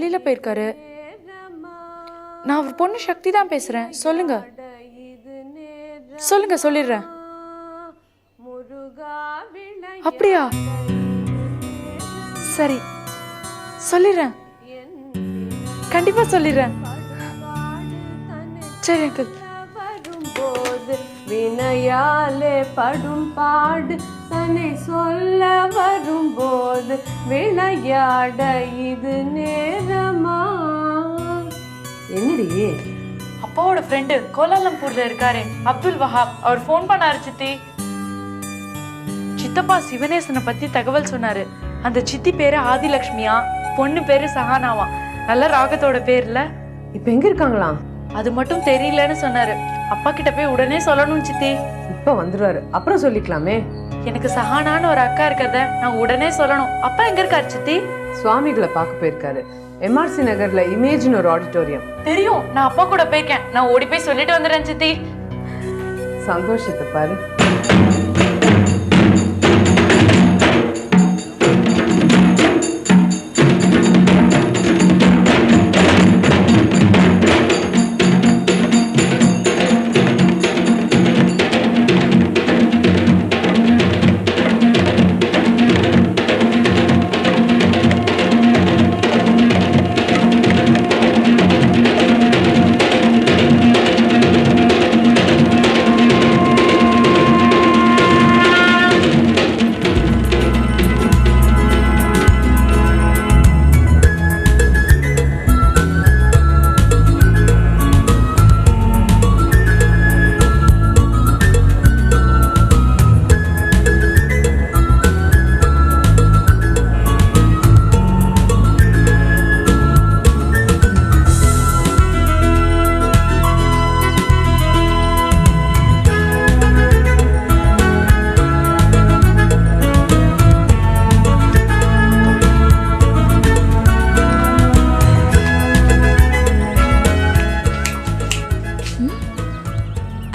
வெளியில போயிருக்காரு. நான் அவர் பொண்ணு சக்தி தான் பேசுறேன். சொல்லுங்க சொல்லுங்க, சொல்லிடுறேன். அப்படியா? சரி, சொல்லிடுறேன். கண்டிப்பா சொல்லிடுறேன். சரி அங்கிள். வரும்போது வினையாலே படும் பாடு தன்னை சொல்ல வரும்போது விளையாட இது நேரமா? என்னடி? அப்பாவோட ஃப்ரெண்டு கோலாலம்பூர்ல இருக்காரு, அப்துல் வஹாப். அவர் ஃபோன் பண்ணாரு சித்தி. சித்தப்பா சிவனேசனை பத்தி தகவல் சொன்னாரு. அந்த சித்தி பேரு ஆதிலட்சுமியா, பொண்ணு பேரு சஹானாவா. நல்ல ராகத்தோட பேர்ல. இப்ப எங்க இருக்காங்களா? அது மட்டும் தெரியலன்னு சொன்னாரு. அப்பா கிட்ட போய் உடனே சொல்லணும் சித்தி. இப்ப வந்துருவாரு, அப்புறம் சொல்லிக்கலாமே. எனக்கு சஹானான்னு ஒரு அக்கா இருக்கத நான் உடனே சொல்லணும். அப்பா எங்க இருக்காரு சித்தி? சுவாமிகளை பார்க்க போயிருக்காரு. எம்ஆர்சி நகர்ல இமேஜ்னு ஒரு ஆடிட்டோரியம். தெரியும், நான் அப்பா கூட போயிருக்கேன். நான் ஓடி போய் சொல்லிட்டு வந்துடுறேன் சித்தி. சந்தோஷத்தை பாரு.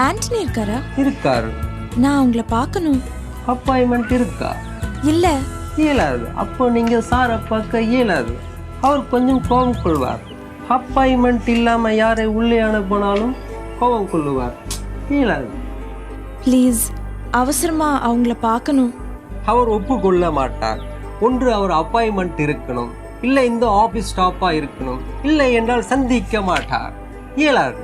ஆண்டனி இருக்காரா? இருக்காரு. நான் உங்களை பார்க்கணும். அப்பாயின்மெண்ட் இருக்கா? இல்ல. இயலாது. அப்போ நீங்க சாரை பார்க்க இயலாது. அவர் கொஞ்சம் கோபம் கொள்வார். அப்பாயின்மெண்ட் இல்லாம யாரை உள்ளே அனுப்பினாலும் கோபம் கொள்ளுவார். இயலாது. ப்ளீஸ், அவசரமா அவங்கள பார்க்கணும். அவர் ஒப்புக்கொள்ள மாட்டார். ஒன்று அவர் அப்பாயின்மெண்ட் இருக்கணும், இல்லை இந்த ஆபீஸ் ஸ்டாப்பா இருக்கணும், இல்லை என்றால் சந்திக்க மாட்டார். இயலாது.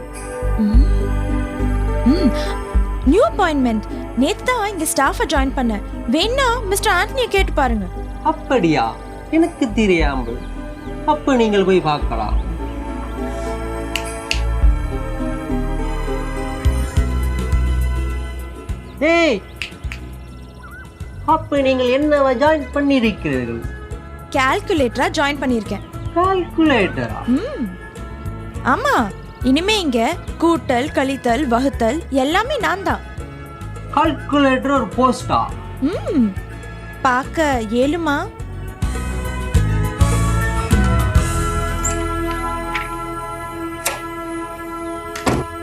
New appointment. நேத்து தான் இங்க ஸ்டாஃபா ஜாயின் பண்ணேன். வேணா மிஸ்டர் ஆண்டனியை கேட்டு பாருங்க. அப்படியா? எனக்கு தெரியாமல். அப்ப நீங்கள் போய் பார்க்கலாம். ஏய், அப்ப நீங்கள் என்னவா ஜாயின் பண்ணியிருக்கிறீர்கள்? கால்குலேட்டரா ஜாயின் பண்ணியிருக்கேன். கால்குலேட்டரா? ஆமா, இனிமே இங்க கூட்டல் கழித்தல் வகுத்தல் எல்லாமே நான் தான். கால்குலேட்டர் ஒரு போஸ்டா? பார்க்க ஏழுமா?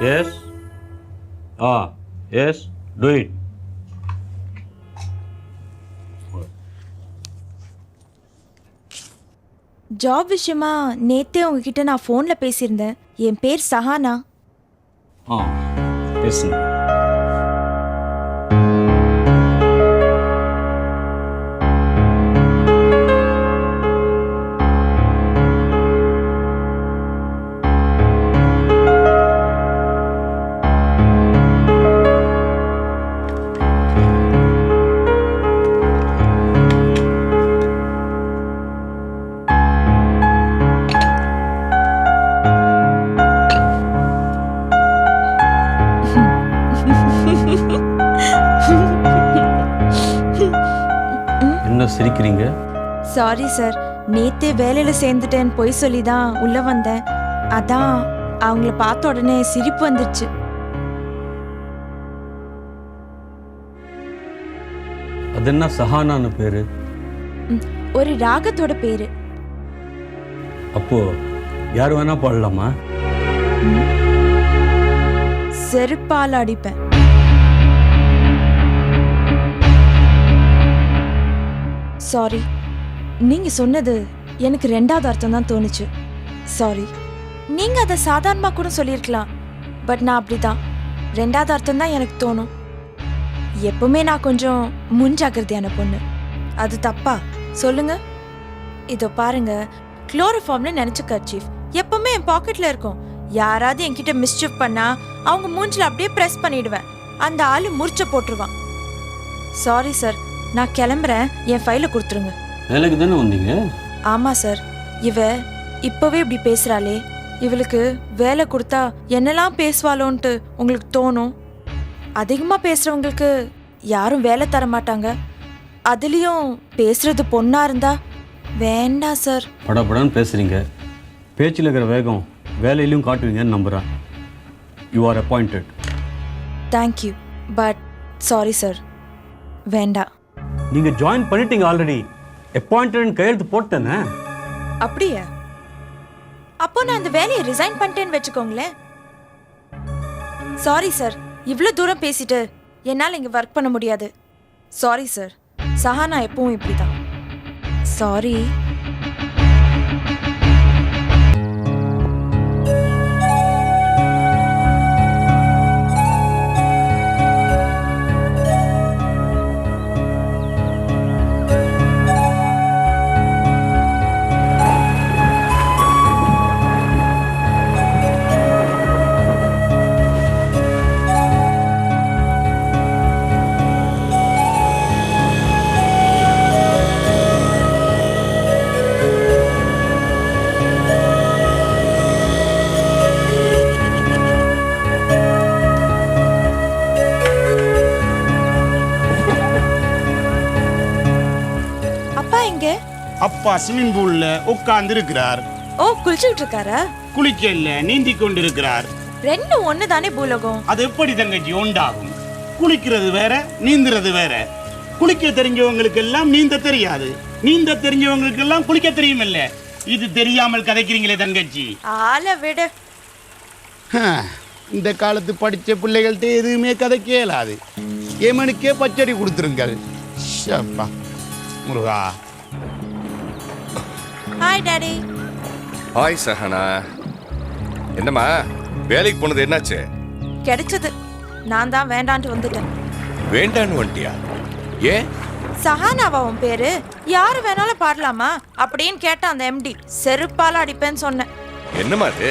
Yes. Yes. Do it. Job விஷயமா நேத்தே உங்ககிட்ட நான் ஃபோன்ல பேசியிருந்தேன். என் பேர் சஹானா. பேசுங்க. என்ன சிரிக்கிறீங்க? சாரி சார், நேத்தே வேலையில சேர்ந்துட்டேன்னு பொய் சொல்லி தான் உள்ள வந்தேன். அதான் அவங்கள பார்த்த உடனே சிரிப்பு வந்துருச்சு. அது என்ன சஹானான்னு பேரு? ஒரு ராகத்தோட பேரு. அப்போ யார் வேணா பாடலாமா? செருப்பால் அடிப்பேன். சாரி, நீங்க சொன்னது எனக்கு ரெண்டாவது அர்த்தம் தான் தோணுச்சு. சாரி. நீங்க அதை சாதாரணமா கூட சொல்லியிருக்கலாம். பட் நான் அப்படிதான். ரெண்டாவது அர்த்தம் தான் எனக்கு தோணும். எப்பவுமே நான் கொஞ்சம் முன்ஜாக்கிரதையான பொண்ணு. அது தப்பா சொல்லுங்க? இதோ பாருங்க, குளோரோஃபார்ம்னு நினைச்சுக்க சீஃப். எப்பவுமே என் பாக்கெட்ல இருக்கும். யாராவது என்கிட்ட மிஸ்சீஃப் பண்ணா அவங்க மூஞ்சில அப்படியே பிரஸ் பண்ணிடுவேன். அந்த ஆளு முறிச்ச போட்டுருவான். சாரி சார், நான் கிளம்புறேன். என் ஃபைலை கொடுத்துருங்க. வேலைக்கு தானே வந்தீங்க? ஆமா சார். இவ இப்பவே இப்படி பேசுறாளே, இவளுக்கு வேலை கொடுத்தா என்னெல்லாம் பேசுவாளோன்ட்டு உங்களுக்கு தோணும். அதிகமாக பேசுறவங்களுக்கு யாரும் வேலை தர மாட்டாங்க. அதுலேயும் பேசுறது பொண்ணா இருந்தா வேண்டாம் சார். படபடன்னு பேசுறீங்க. பேச்சில் இருக்கிற வேகம் வேலையிலையும் காட்டுவீங்கன்னு நம்புகிறேன். You are appointed. Thank you, but sorry sir, வேண்டாம். நீங்கள் ஜாயின் பண்ணிட்டீங்க ஆல்ரெடி. அப்பாயிண்டட் கையெழுத்து போட்டேனே. அப்படியே? அப்போ நான் அந்த வேலையை ரிசைன் பண்ணிட்டேன்னு வச்சுக்கோங்களேன். சாரி சார், இவ்வளோ தூரம் பேசிட்டு என்னால் இங்கே ஒர்க் பண்ண முடியாது. Sorry sir. சஹானா எப்பவும் இப்படி தான். சாரி. அப்பா ஸ்விமிங் பூல்ல உட்கார்ந்து இருக்கிறார். ஓ, குளிச்சுட்டு இருக்காரா? குளிக்க இல்ல, நீந்தி கொண்டிருக்கிறார். ரெண்டும் ஒண்ணு தானே பூலோகம்? அது எப்படி தங்கச்சி உண்டாகும்? குளிக்கிறது வேற, நீந்துறது வேற. குளிக்க தெரிஞ்சவங்களுக்கு எல்லாம் நீந்த தெரியாது, நீந்த தெரிஞ்சவங்களுக்கு எல்லாம் குளிக்க தெரியும். இல்ல, இது தெரியாமல் கதைக்கிறீங்களே தங்கச்சி. ஆள விடு. இந்த காலத்து படிச்ச பிள்ளைகள்ட்ட எதுவுமே கதைக்க இயலாது. ஏமனுக்கே பச்சடி கொடுத்துருங்கள். முருகா. Hi daddy. ஹாய் சஹனா. என்னம்மா வேலைக்கு போனது என்னாச்சு? கிடைச்சது. நான் தான் வேண்டான்ட்டு வந்துட்டேன். வேண்டான்னு வந்துட்டியா? ஏன்? சஹானாவா உன் பேரு? யாரு வேணாலும் பாடலாமா அப்படின்னு கேட்டான் அந்த எம்டி. செருப்பால அடிப்பேன்னு சொன்னேன். என்னம்மா அது?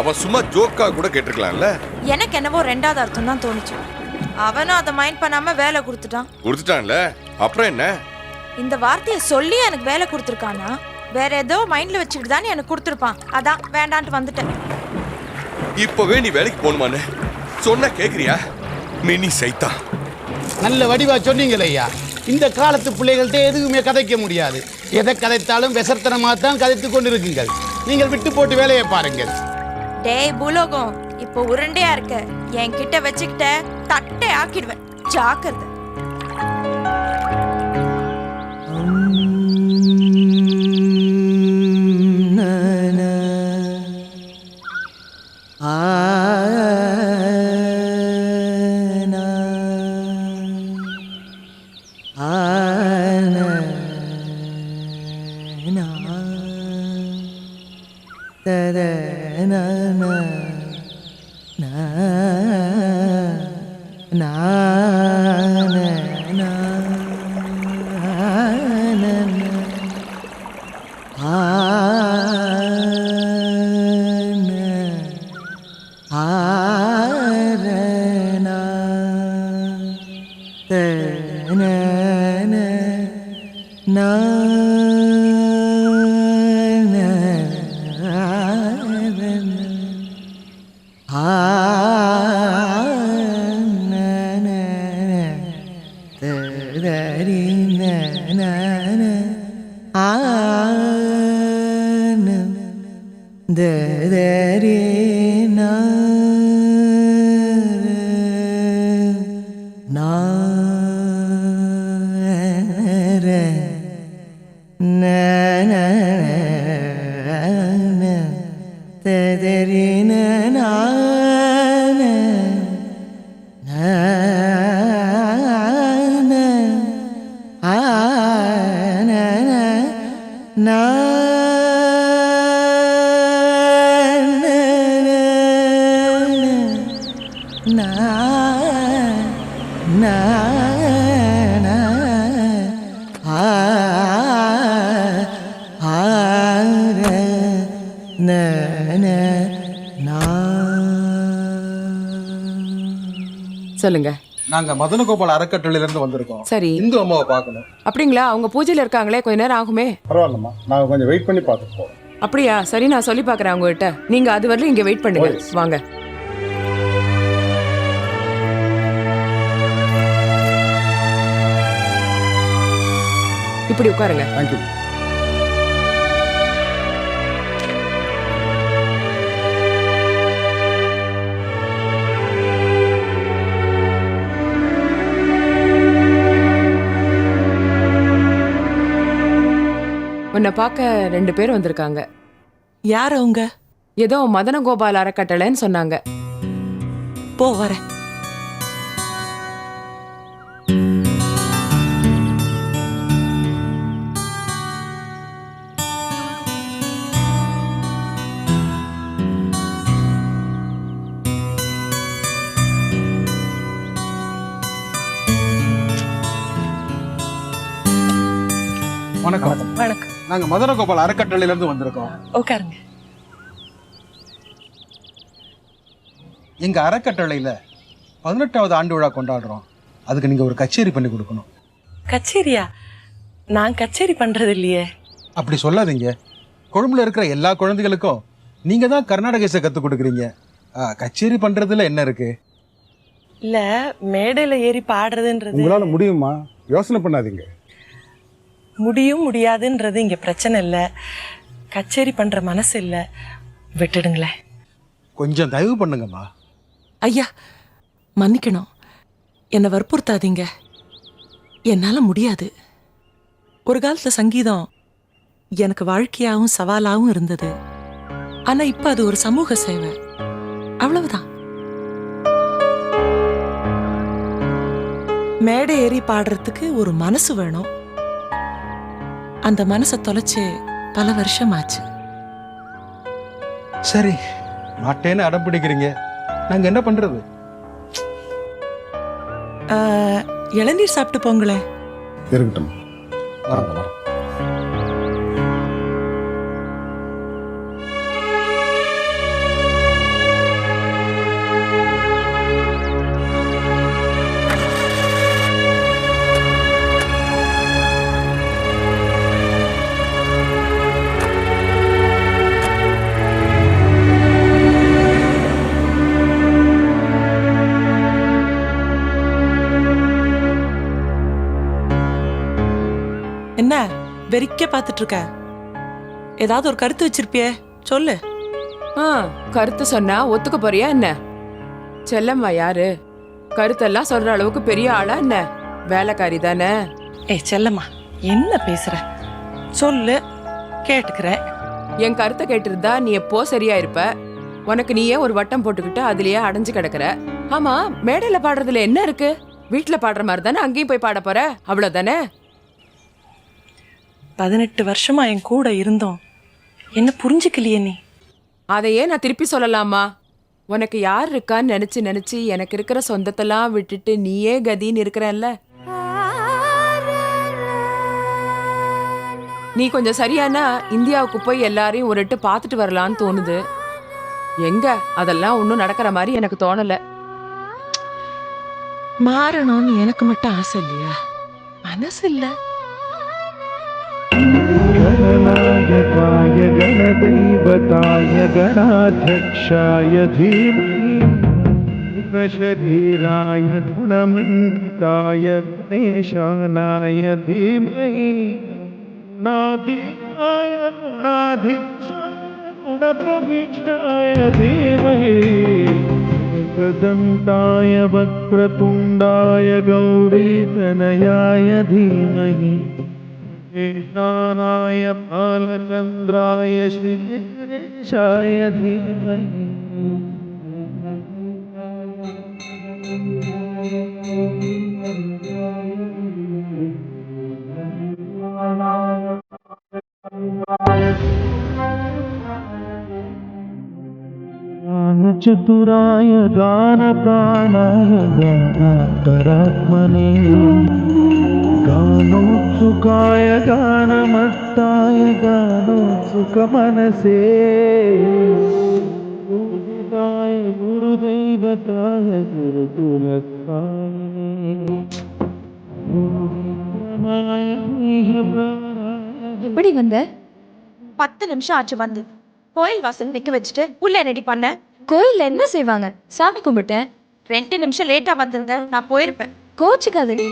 அவன் சும்மா ஜோக்கா கூட கேட்டிருக்கலாம்ல. எனக்கு என்னவோ ரெண்டாவது அர்த்தம் தான் தோணுச்சு. அவனும் அதை மைண்ட் பண்ணாம வேலை கொடுத்துட்டான்ல. அப்புறம் என்ன? இந்த வார்த்தையை சொல்லி எனக்கு வேலை கொடுத்துருக்கானா வேற ஏதோ மைண்ட்ல வச்சுக்கிட்டு தானே எனக்கு கொடுத்துருப்பான். அதான் வேண்டான்ட்டு வந்துட்டேன். இப்பவே நீ வேலைக்கு போகணுமான்னு சொன்னா கேக்குறியா? மினி சைத்தா. நல்ல வடிவா சொன்னீங்களே ஐயா. இந்த காலத்து பிள்ளைகள்ட்ட எதுவுமே கதைக்க முடியாது. எதை கதைத்தாலும் விசர்த்தனமா தான் கதைத்து கொண்டு இருக்குங்கள். நீங்கள் விட்டு போட்டு வேலையை பாருங்கள். டேய் பூலோகம், இப்போ உருண்டையா இருக்க. என் கிட்ட வச்சுக்கிட்ட தட்டை ஆக்கிடுவேன். ஜாக்கிரதை. சொல்லுங்க. நாங்க மதனகோபால் அறக்கட்டளையில இருந்து வந்திருக்கோம். சரி. இந்து அம்மாவை பார்க்கணும். அப்படிங்களா? அவங்க பூஜையில இருக்காங்களே, கொஞ்ச நேரம் ஆகுமே. பரவாயில்லம்மா, நாங்க கொஞ்சம் வெயிட் பண்ணி பார்த்துட்டு போறோம். அப்படியா? சரி, நான் சொல்லி பார்க்கறேன் அவங்ககிட்ட. நீங்க அது வரல இங்க வெயிட் பண்ணுங்க. வாங்க. இப்படி உட்காருங்க. தேங்க்யூ. உன்னை பார்க்க 2 பேர் வந்திருக்காங்க. யார் அவங்க? ஏதோ மதனகோபால் அறக்கட்டளைன்னு சொன்னாங்க. போ வரேன். வணக்கம். வணக்கம். நாங்க மதனகோபால் அறக்கட்டளையில இருந்து வந்திருக்கோம். உட்காருங்க. எங்க அறக்கட்டளையில 18வது ஆண்டு விழா கொண்டாடுறோம். அதுக்கு நீங்க ஒரு கச்சேரி பண்ணி கொடுக்கணும். கச்சேரியா? நான் கச்சேரி பண்றது இல்லையே. அப்படி சொல்லாதீங்க. கொழும்புல இருக்கிற எல்லா குழந்தைகளுக்கும் நீங்க தான் கர்நாடக இசை கத்து கொடுக்குறீங்க. கச்சேரி பண்றதுல என்ன இருக்கு? இல்ல, மேடையில ஏறி பாடுறதுன்றது உங்களால முடியுமா? யோசனை பண்ணாதீங்க. முடியும் முடியாதுன்றது இங்க பிரச்சனை இல்ல. கச்சேரி பண்ற மனசு இல்ல. விட்டுடுங்களேன். கொஞ்சம் தயவு பண்ணுங்கம்மா. ஐயா, மன்னிக்கணும். என்னை வற்புறுத்தாதீங்க. என்னால முடியாது. ஒரு காலத்துல சங்கீதம் எனக்கு வாழ்க்கையாகவும் சவாலாகவும் இருந்தது. ஆனா இப்ப அது ஒரு சமூக சேவை. அவ்வளவுதான். மேடை ஏறி பாடுறதுக்கு ஒரு மனசு வேணும். அந்த மனசை தொலைச்சு பல வருஷம் ஆச்சு. சரி, மாட்டேன்னு அடம் பிடிக்கிறீங்க. நாங்க என்ன பண்றது? இளநீர் சாப்பிட்டு போங்களேன். இருக்கட்டும். வரங்க வர. என்ன வெறிக்க பார்த்துட்டு இருக்க? ஏதாவது ஒரு கருத்து வச்சிருப்பியே, சொல்லு. கருத்து சொன்னா ஒத்துக்க போறியா என்ன? செல்லம்மா யாரு? கருத்தெல்லாம் சொல்ற அளவுக்கு பெரிய ஆளா என்ன? வேலைக்காரி தானே. செல்லம்மா, என்ன பேசுற? சொல்லு, கேட்டுக்கிறேன். என் கருத்தை கேட்டிருந்தா நீ எப்போ சரியா இருப்ப. உனக்கு நீயே ஒரு வட்டம் போட்டுக்கிட்டு அதுலயே அடைஞ்சு கிடக்குற. ஆமா, மேடையில பாடுறதுல என்ன இருக்கு? வீட்டுல பாடுற மாதிரி தானே அங்கேயும் போய் பாட போற, அவ்வளவுதானே? 18 வருஷமா என் கூட இருந்தோம். என்ன புரிஞ்சுக்கலையே நீ? அதையே நான் திருப்பி சொல்லலாமா? உனக்கு யார் இருக்கான்னு நினைச்சு நினைச்சு எனக்கு இருக்கிற சொந்தத்தெல்லாம் விட்டுட்டு நீயே கதின்னு இருக்கிறல்ல. நீ கொஞ்சம் சரியானா இந்தியாவுக்கு போய் எல்லாரையும் ஒரு எட்டு பார்த்துட்டு வரலான்னு தோணுது. எங்க அதெல்லாம் ஒன்றும் நடக்கிற மாதிரி எனக்கு தோணல. மாறணும்னு எனக்கு மட்டும் ஆசை இல்லையா? மனசு இல்ல. गणनायकाय गणदैवताय गणाध्यक्षाय धीमहि शरीराय गुणमन्ताय गणेशानाय धीमहि नादिकाय गुणाधीशाय गुणप्रविष्टाय धीमहि एकदन्ताय वक्रतुण्डाय गौरीतनयाय धीमहि कृष्णाय बालचन्द्राय श्रीगणेशाय धीमहि चतुराय गान प्राणाय गानान्तरात्मने गानोत्सुकाय गानमत्ताय गानोत्सुकमनसे गुरुदेवाय गुरुदैवताय गुरुकुलस्थाय गुरुविक्रमाय எப்படி வந்த? 10 நிமிஷம் ஆச்சு வந்து. கோயில் வாசல் நிக்க வச்சுட்டு உள்ள ரெடி பண்ண. கோயில்ல என்ன செய்வாங்க? சாமி கும்பிட்டேன். 2 நிமிஷம் லேட்டா வந்திருந்தேன், நான் போயிருப்பேன். கோச்சுக்காத நீ.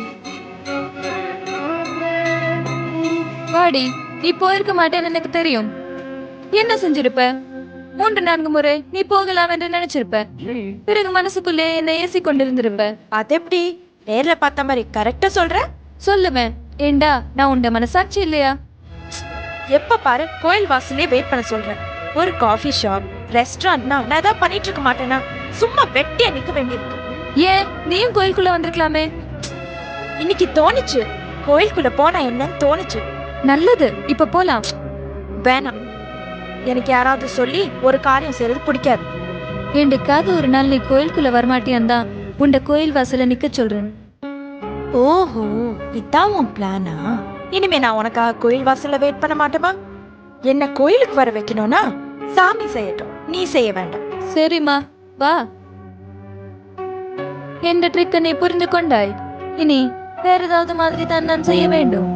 வாடி, நீ போயிருக்க மாட்டேன்னு எனக்கு தெரியும். என்ன செஞ்சிருப்ப? 3-4 முறை நீ போகலாம் என்று நினைச்சிருப்ப. பிறகு மனசுக்குள்ளே என்ன ஏசி கொண்டிருந்திருப்ப. அது எப்படி? நேர்ல பார்த்த மாதிரி கரெக்டா சொல்ற? சொல்லுவேன். ஏண்டா நான் உண்ட மனசாட்சி இல்லையா? எப்ப பாரு கோயில் வாசலே வெயிட் பண்ண சொல்றேன். ஒரு காஃபி ஷாப், ரெஸ்டாரண்ட்னா நான் ஏதாவது பண்ணிட்டு இருக்க மாட்டேனா? சும்மா வெட்டியா நிக்க வேண்டியிருக்கு. ஏன் நீயும் கோயிலுக்குள்ள வந்திருக்கலாமே? இன்னைக்கு தோணுச்சு, கோயிலுக்குள்ள போனா என்னன்னு தோணுச்சு. நல்லது, இப்ப போலாம். வேணாம், எனக்கு யாராவது சொல்லி ஒரு காரியம் செய்யறது பிடிக்காது. என்னைக்காவது ஒரு நாள் நீ கோயிலுக்குள்ள வரமாட்டியான் தான் உண்ட கோயில் வாசல நிக்க சொல்றேன். ஓஹோ, இதான் உன் பிளானா? இனிமே நான் உனக்காக கோயில் வாசல்ல வெயிட் பண்ண மாட்டேமா? என்ன கோயிலுக்கு வர வைக்கணும்னா சாமி செய்யட்டும், நீ செய்ய வேண்டாம். சரிம்மா, வா. எந்த ட்ரிக்க நீ புரிந்து கொண்டாய். இனி வேற ஏதாவது மாதிரி தான் நான் செய்ய வேண்டும்.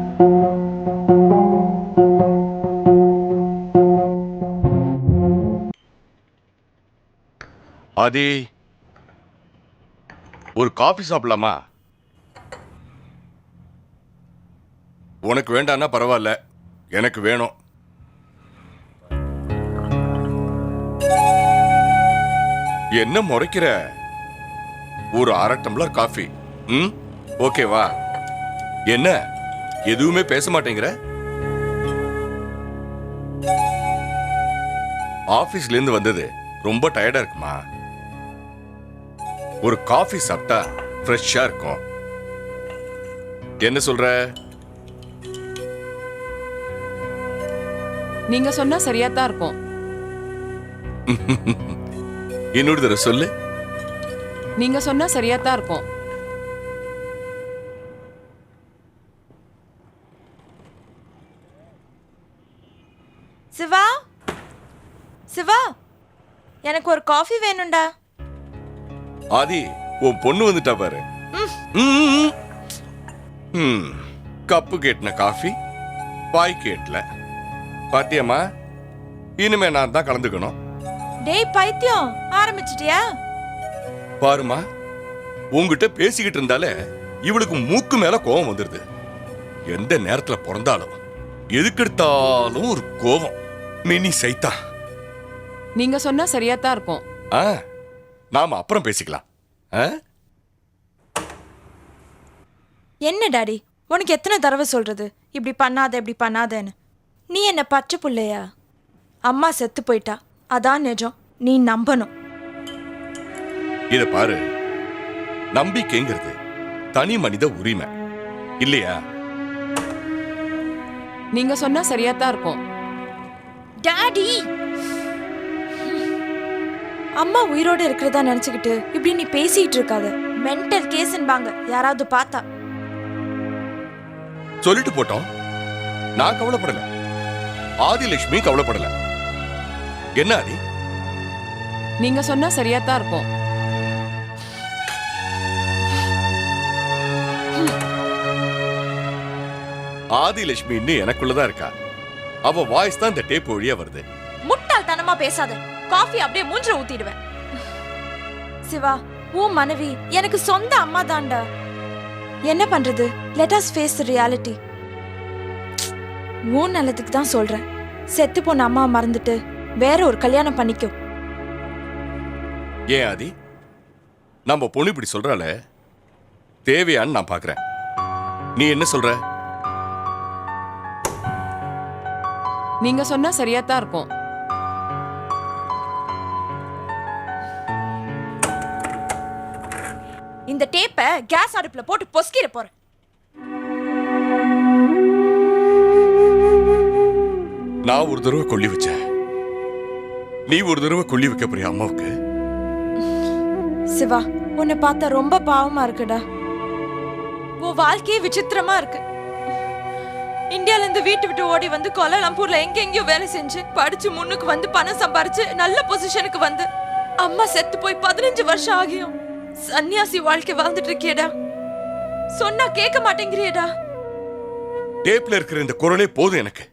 ஆதி, ஒரு காஃபி சாப்பிடலாமா? உனக்கு வேண்டான்னா பரவாயில்ல, எனக்கு வேணும். என்ன முறைக்கிற? ஒரு 1/2 டம்ளர் காஃபி. ஓகேவா? என்ன எதுவுமே பேச மாட்டேங்கிற? ஆபீஸ்ல இருந்து வந்தது ரொம்ப டயர்டா இருக்குமா? ஒரு காஃபி சாப்பிட்டா ஃப்ரெஷ்ஷா இருக்கும். என்ன சொல்ற? நீங்க சொன்னா சரியா தான் இருக்கும். இன்னொரு தடவை சொல்லு. நீங்க சொன்னா சரியா தான் இருக்கும். சிவா, சிவா, எனக்கு ஒரு காஃபி வேணும்டா. ஆதி, உன் பொண்ணு வந்துட்டா பாரு. கப்பு கேட்டின காஃபி, பாய் கேட்ல. பாத்தியம்மா, இனிமே நான் தான் கலந்துக்கணும். டேய் பைத்தியம், ஆரம்பிச்சிட்டியா? பாருமா, உங்ககிட்ட பேசிக்கிட்டு இருந்தாலே இவளுக்கு மூக்கு மேல கோபம் வந்துருது. எந்த நேரத்துல பிறந்தாலும் எதுக்கெடுத்தாலும் ஒரு கோபம். மினி சைத்தா. நீங்க சொன்னா சரியா தான் இருக்கும். நாம அப்புறம் பேசிக்கலாம். என்ன டாடி, உனக்கு எத்தனை தடவை சொல்றது இப்படி பண்ணாத இப்படி பண்ணாதேன்னு? நீ என்ன பச்சை புள்ளையா? அம்மா செத்து போயிட்டா, அதான் நிஜம். நீ நம்பணும். இத பாரு, நம்பிக்கைங்கிறது தனி மனித உரிமை இல்லையா? நீங்க சொன்னா சரியா தான் இருக்கும். டாடி, அம்மா உயிரோடு இருக்கிறதா நினைச்சுக்கிட்டு இப்படி நீ பேசிட்டு இருக்காத. மென்டல் கேஸ்ன்பாங்க யாராவது பார்த்தா. சொல்லிட்டு போட்டோம். நான் கவலைப்படல, ஆதிலட்சுமி கவலைப்படல. என்ன ஆதி? நீங்க சொன்னா சரியா தான் இருக்கும். ஆதிலட்சுமி இன்னும் எனக்குள்ளதான் இருக்கா. அவ வாய்ஸ் தான் இந்த டேப் வழியா வருது. முட்டாள்தனமா பேசாத. காஃபி அப்படியே மூஞ்சில ஊத்திடுவேன். சிவா, உன் மனைவி எனக்கு சொந்த அம்மா தான்டா. என்ன பண்றது? Let us face the reality. உன் நல்லதுக்கு தான் சொல்றேன். செத்து போன அம்மா மறந்துட்டு வேற ஒரு கல்யாணம் பண்ணிக்கோ. ஏன் ஆதி, நம்ம பொண்ணு இப்படி சொல்றால, தேவையான்னு நான் பாக்குறேன். நீ என்ன சொல்ற? நீங்க சொன்னா சரியா தான் இருக்கும். இந்த டேப்பை கேஸ் அடுப்புல போட்டு பொஸ்கிற போறேன். நான் ஒரு தடவை கொல்லி வச்சேன், நீ ஒரு தடவை கொல்லி வைக்க போறிய அம்மாவுக்கு. சிவா, உன்னை பார்த்தா ரொம்ப பாவமா இருக்குடா. உன் வாழ்க்கையே விசித்திரமா இருக்கு. இந்தியால இருந்து வீட்டு விட்டு ஓடி வந்து கோலாலம்பூர்ல எங்கெங்கயோ வேலை செஞ்சு படிச்சு முன்னுக்கு வந்து பணம் சம்பாரிச்சு நல்ல பொசிஷனுக்கு வந்து அம்மா செத்து போய் 15 வருஷம் ஆகியும் சன்னியாசி வாழ்க்கை வாழ்ந்துட்டு இருக்கியடா. சொன்னா கேட்க மாட்டேங்கிறியடா. டேப்ல இருக்கிற இந்த குரலே போதும் எனக்கு.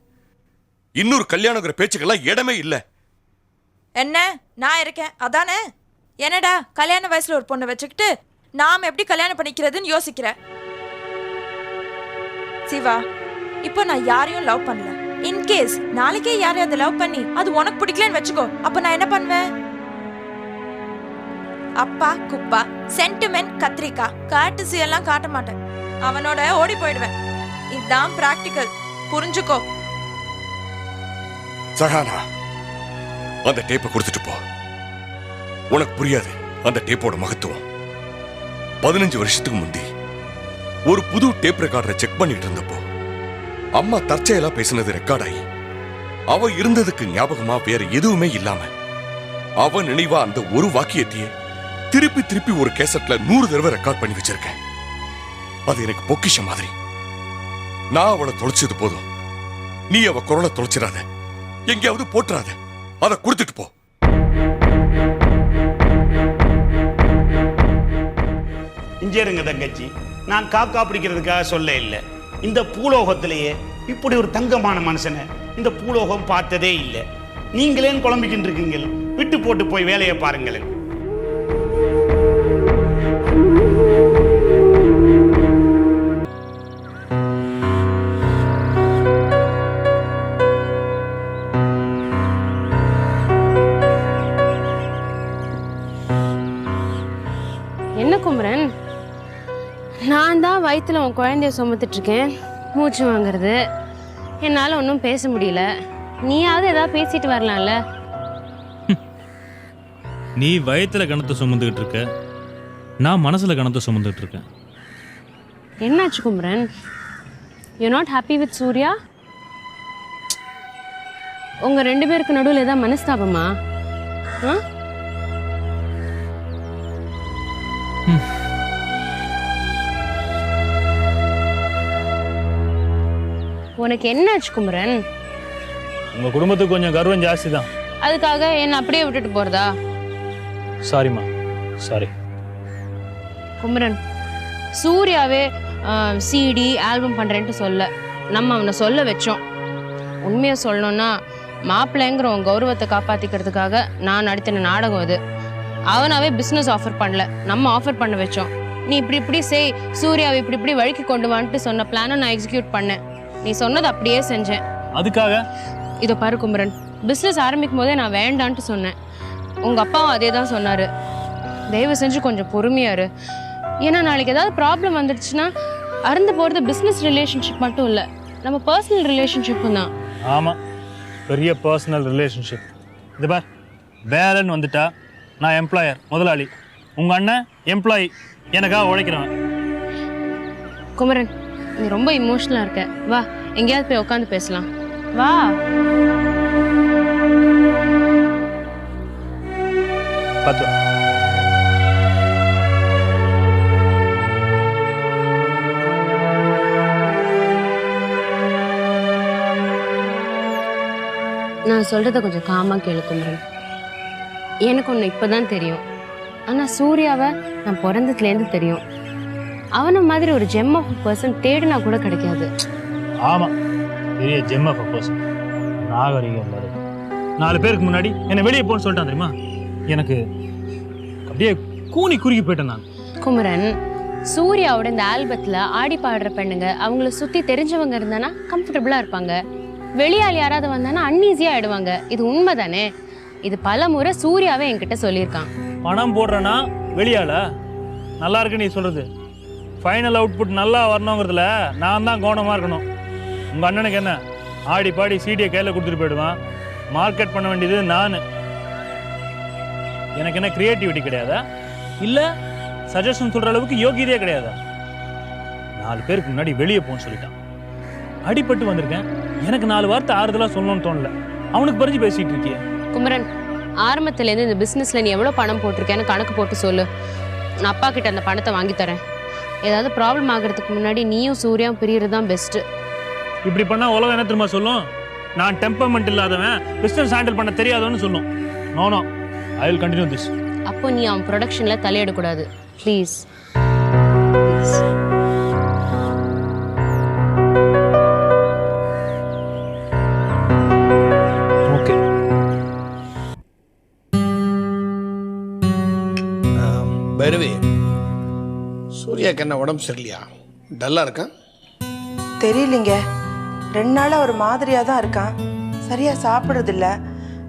இன்னொரு கல்யாணங்கிற பேச்சுக்கெல்லாம் இடமே இல்லை. என்ன நான் இருக்கேன் அதானே? என்னடா கல்யாண வயசுல ஒரு பொண்ணை வச்சுக்கிட்டு நாம எப்படி கல்யாணம் பண்ணிக்கிறதுன்னு யோசிக்கிற? சிவா, இப்போ நான் யாரையும் லவ் பண்ணல. இன்கேஸ் நாளைக்கே யாரையாவது லவ் பண்ணி அது உனக்கு பிடிக்கலன்னு வச்சுக்கோ, அப்ப நான் என்ன பண்ணுவேன்? அப்பா குப்பா சென்டிமெண்ட் கத்திரிக்கா காட்டுசி எல்லாம் காட்ட மாட்டேன். அவனோட ஓடி போயிடுவேன். இதுதான் பிராக்டிக்கல், புரிஞ்சுக்கோ. சகானா, அந்த டேப்பை கொடுத்துட்டு போ. உனக்கு புரியாது அந்த டேப்போட மகத்துவம். 15 வருஷத்துக்கு முந்தி ஒரு புது டேப் ரெக்கார்டரை செக் பண்ணிட்டு இருந்தப்போ அம்மா தற்செயலா பேசினது ரெக்கார்ட் ஆகி அவ இருந்ததுக்கு ஞாபகமா வேற எதுவுமே இல்லாம அவ நினைவா அந்த ஒரு வாக்கியத்தையே திருப்பி திருப்பி ஒரு கேசட்ல 100 தடவை ரெக்கார்ட் பண்ணி வச்சிருக்கேன். அது எனக்கு பொக்கிஷம் மாதிரி. நான் அவளை தொலைச்சது போதும். நீ அவ குரலை தொலைச்சிடாத, எங்கேயாவது போட்டுறாத. அதை கொடுத்துட்டு போ. இஞ்சேருங்க தங்கச்சி, நான் காக்கா பிடிக்கிறதுக்காக சொல்ல இல்லை. இந்த பூலோகத்திலேயே இப்படி ஒரு தங்கமான மனுஷனை இந்த பூலோகம் பார்த்ததே இல்லை. நீங்களேன் குழம்பிக்கிட்டு இருக்கீங்க. விட்டு போட்டு போய் வேலையை பாருங்களேன். என்ன குமரன், நான் தான் வயிற்றுல உன் குழந்தைய சுமத்துட்டு இருக்கேன். மூச்சு வாங்குறது, என்னால் ஒன்றும் பேச முடியல. நீயாவது ஏதாவது பேசிட்டு வரலாம்ல. நீ வயிற்றுல கணத்தை சுமந்துக்கிட்டு இருக்க, நான் மனசில் கணத்தை சுமந்துக்கிட்டு இருக்கேன். என்னாச்சு Kumaran? You not happy with Surya? உங்கள் 2 பேருக்கு நடுவில் ஏதாவது மனஸ்தாபமா? ஆ? உனக்கு என்னாச்சு குமரன்? உங்கள் குடும்பத்துக்கு கொஞ்சம் கர்வம் ஜாஸ்தி தான். அதுக்காக என்ன அப்படியே விட்டுட்டு போறதா? சாரிம்மா, சாரி. குமரன், சூர்யாவே சிடி ஆல்பம் பண்ணுறேன்ட்டு சொல்ல, நம்ம அவனை சொல்ல வச்சோம். உண்மையை சொல்லணும்னா மாப்பிள்ளைங்கிற உன் கௌரவத்தை காப்பாற்றிக்கிறதுக்காக நான் நடத்தின நாடகம் அது. அவனாவே பிஸ்னஸ் ஆஃபர் பண்ணல, நம்ம ஆஃபர் பண்ண வச்சோம். நீ இப்படி செய், சூர்யாவை இப்படி வழிக்கு கொண்டு வான்ட்டு சொன்ன பிளானை நான் எக்ஸிக்யூட் பண்ணேன். நீ சொன்னது அப்படியே செஞ்சேன். அதுக்காக இதோ பாரு குமரன், பிஸ்னஸ் ஆரம்பிக்கும் போதே நான் வேண்டான்ட்டு சொன்னேன். உங்கள் அப்பாவும் அதே தான் சொன்னார். தயவு செஞ்சு கொஞ்சம் பொறுமையாரு. ஏன்னா நாளைக்கு ஏதாவது ப்ராப்ளம் வந்துடுச்சுன்னா அறந்து போகிறது பிஸ்னஸ் ரிலேஷன்ஷிப் மட்டும் இல்லை, நம்ம பர்சனல் ரிலேஷன்ஷிப்பும் தான். ஆமாம், பெரிய பர்சனல் ரிலேஷன்ஷிப். இது பார், வேலைன்னு வந்துட்டா நான் எம்ப்ளாயர், முதலாளி. உங்கள் அண்ணன் எம்ப்ளாயி, எனக்காக உழைக்கிறவன். குமரன், நீ ரொம்ப இமோஷனலாக இருக்க. வா, எங்கேயாவது போய் உட்காந்து பேசலாம். வா. பார்த்து நான் சொல்கிறத கொஞ்சம் காமாக கேளு குமரன். எனக்கு ஒன்று இப்போ தான் தெரியும். ஆனால் சூர்யாவை நான் பிறந்ததுலேருந்து தெரியும். அவனை மாதிரி ஒரு ஜெம் ஆஃப் பர்சன் தேடினா கூட கிடைக்காது. ஆமாம், பெரிய ஜெம் ஆஃப் பர்சன். நாகரிகம் இல்லாத 4 பேருக்கு முன்னாடி என்னை வெளியே போன்னு சொல்லிட்டான் தெரியுமா? எனக்கு அப்படியே கூனி குறுகி போயிட்டேன் நான். குமரன், சூர்யாவோட இந்த ஆல்பத்தில் ஆடி பாடுற பெண்ணுங்க அவங்கள சுற்றி தெரிஞ்சவங்க இருந்தானா கம்ஃபர்டபுளாக இருப்பாங்க. வெளியால் யாராவது வந்தானா அன்ஈஸியாக ஆயிடுவாங்க. இது உண்மை தானே? இது பல முறை சூர்யாவே என்கிட்ட சொல்லியிருக்கான். பணம் போடுறேன்னா வெளியால நல்லா இருக்கு நீ சொல்கிறது. ஃபைனல் அவுட்புட் நல்லா வரணுங்கிறதுல நான் தான் கவனமாக இருக்கணும். உங்கள் அண்ணனுக்கு என்ன, ஆடி பாடி சீடியை கையில் கொடுத்துட்டு போயிடுவான். மார்க்கெட் பண்ண வேண்டியது நான். எனக்கு என்ன கிரியேட்டிவிட்டி கிடையாதா? இல்லை சஜஷன் சொல்கிற அளவுக்கு யோகியதே கிடையாதா? 4 பேருக்கு முன்னாடி வெளியே போன்னு சொல்லிட்டான். அடிபட்டு வந்திருக்கேன். எனக்கு 4 வார்த்தை ஆறுதலாக சொல்லணும்னு தோணல. அவனுக்கு பறிஞ்சு பேசிகிட்டு இருக்கியே. குமரன், ஆரம்பத்துலேருந்து இந்த பிஸ்னஸில் நீ எவ்வளோ பணம் போட்டிருக்கேன்னு கணக்கு போட்டு சொல்லு. நான் அப்பா கிட்ட அந்த பணத்தை வாங்கி தரேன். ஏதாவது ப்ராப்ளம் ஆகிறதுக்கு முன்னாடி நீயும் சூர்யாவும் பிரியறது தான் பெஸ்ட்டு. இப்படி பண்ணால் உலகம் என்ன தெரியுமா சொல்லும்? நான் டெம்பர்மெண்ட் இல்லாதவன், பிஸ்னஸ் ஹேண்டில் பண்ண தெரியாதவன்னு சொல்லும். No I will continue this. அப்போ நீ அவன் ப்ரொடக்ஷனில் தலையிடக்கூடாது ப்ளீஸ். ஓகே. பைரவி, சூர்யாக்கு என்ன உடம்பு சரியில்லையா? டல்லாக இருக்கான்? தெரியலிங்க, 2 நாளாக ஒரு மாதிரியாக தான் இருக்கான். சரியாக சாப்பிட்றதில்ல.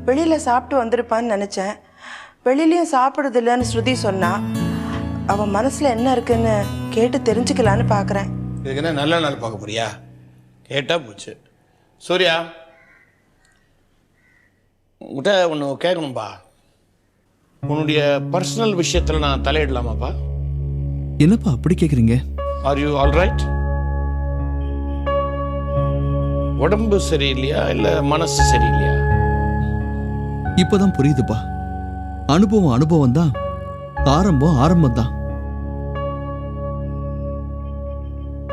வெளியில் சாப்பிட்டு வந்திருப்பான்னு நினச்சேன். வெளியிலையும் சாப்பிட்றதில்லன்னு ஸ்ருதி சொன்னா. அவன் மனசில் என்ன இருக்குன்னு கேட்டு தெரிஞ்சுக்கலான்னு பார்க்குறேன். இதுக்கு என்ன நல்ல நாள் பார்க்க போறியா? கேட்டால் போச்சு. சூர்யா, உங்கள்கிட்ட ஒன்று கேட்கணும்பா. உன்னுடைய பர்சனல் விஷயத்தில் நான் தலையிடலாமாப்பா? என்னப்பா அப்படி கேட்குறீங்க? Are you all right? உடம்பு சரியில்லையா இல்லை மனசு சரியில்லையா? இப்போதான் புரியுதுப்பா. அனுபவம் தான், ஆரம்பம் தான்.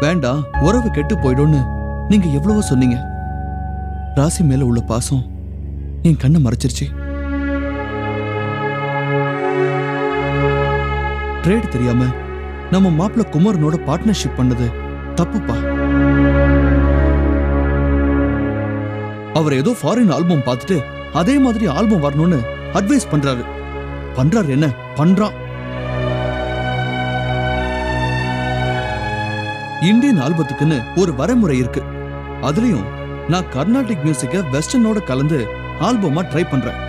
வேண்டாம், உறவு கெட்டு போயிடும்னு நீங்க எவ்வளவோ சொன்னீங்க. ராசி மேல உள்ள பாசம் என் கண்ணை மறைச்சிருச்சு. ட்ரேட் தெரியாம நம்ம மாப்பிள்ள குமரனோட பார்ட்னர்ஷிப் பண்ணது தப்புப்பா. அவர் ஏதோ ஃபாரின் ஆல்பம் பார்த்துட்டு அதே மாதிரி ஆல்பம் வரணும்னு அட்வைஸ் பண்றாரு. என்ன பண்றான்? இந்தியன் ஆல்பத்துக்குன்னு ஒரு வரைமுறை இருக்கு. அதுலயும் நான் கர்நாடிக் மியூசிக்க வெஸ்டர்னோட கலந்து ஆல்பமா ட்ரை பண்றேன்.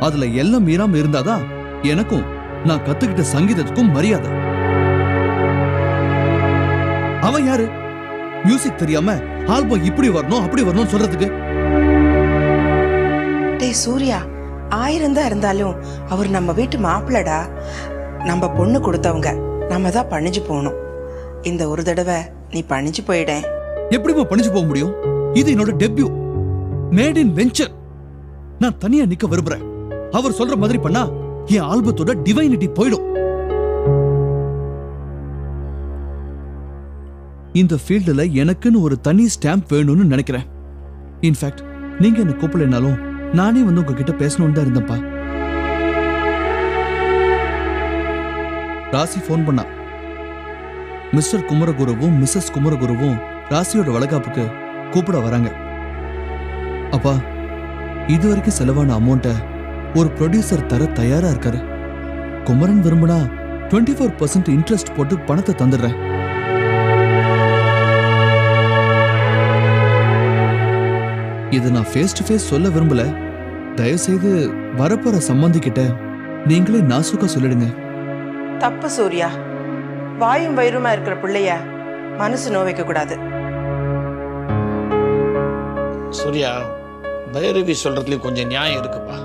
அதுல எல்லாம் மீறாம இருந்தாதான் எனக்கும் நான் கத்துக்கிட்ட சங்கீதத்துக்கும் மரியாதை. அவன் யாரு மியூசிக் தெரியாம ஆல்பம் இப்படி வரணும் அப்படி வரணும் சொல்றதுக்கு? டேய் சூர்யா, 1000 தான் இருந்தாலும் அவர் நம்ம வீட்டு மாப்பிள்ளடா. நம்ம பொண்ணு கொடுத்தவங்க, நம்ம தான் பணிஞ்சு போகணும். இந்த ஒரு தடவை நீ பணிஞ்சு போயிட. எப்படிமா பணிஞ்சு போக முடியும்? இது என்னோட டெபியூ, மேட் இன் வெஞ்சர். நான் தனியா நிக்க விரும்புறேன். அவர் சொல்ற மாதிரி பண்ணா என் ஆல்பத்தோட டிவைனிட்டி போயிடும். இந்த ஃபீல்டுல எனக்குன்னு ஒரு தனி ஸ்டாம்ப் வேணும்னு நினைக்கிறேன். இன்ஃபேக்ட் நீங்க என்ன கூப்பிடலனாலும் நானே வந்து உங்ககிட்ட பேசணும்னு தான் இருந்தேன்ப்பா. ராசி போன் பண்ணா. மிஸ்டர் குமரகுருவும் மிஸ்ஸஸ் குமரகுருவும் ராசியோட வளகாப்புக்கு கூப்பிட வராங்க. அப்பா, இதுவரைக்கும் செலவான அமௌண்ட்டை ஒரு ப்ரொடியூசர் தர தயாரா இருக்காரு. குமரன் விரும்பினா 24% இன்ட்ரெஸ்ட் போட்டு பணத்தை தந்துடுறேன். இதை நான் ஃபேஸ் டு ஃபேஸ் சொல்ல விரும்பல. தயவுசெய்து வரப்போற சம்பந்திக்கிட்ட நீங்களே நாசுக்கா சொல்லிடுங்க. தப்பு சூர்யா. வாயும் வயிறுமா இருக்கிற பிள்ளைய மனசு நோவைக்க கூடாது. சூர்யா, பைரவி சொல்றதுல கொஞ்சம் நியாயம் இருக்குப்பா.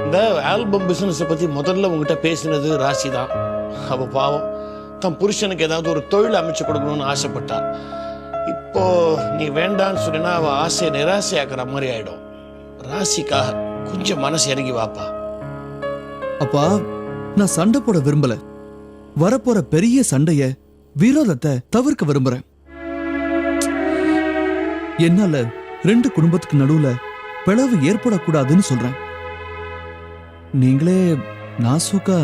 இந்த ஆல்பம் பிசினஸை பத்தி முதல்ல உங்ககிட்ட பேசினது ராசி தான். அவ பாவம் தன் புருஷனுக்கு ஏதாவது ஒரு தொழில் அமைச்சு கொடுக்கணும்னு ஆசைப்பட்டா. இப்போ நீ வேண்டான்னு சொன்னா அவ ஆசையை நிராசையாக்குற மாதிரி ஆயிடும். ராசிக்காக கொஞ்சம் மனசு இறங்கி வாப்பா. அப்பா, நான் சண்டை போட விரும்பல. வரப்போற பெரிய சண்டைய, விரோதத்தை தவிர்க்க விரும்புறேன். என்னால 2 குடும்பத்துக்கு நடுவுல பிளவு ஏற்படக்கூடாதுன்னு சொல்றேன். நீங்களே நாசுக்கா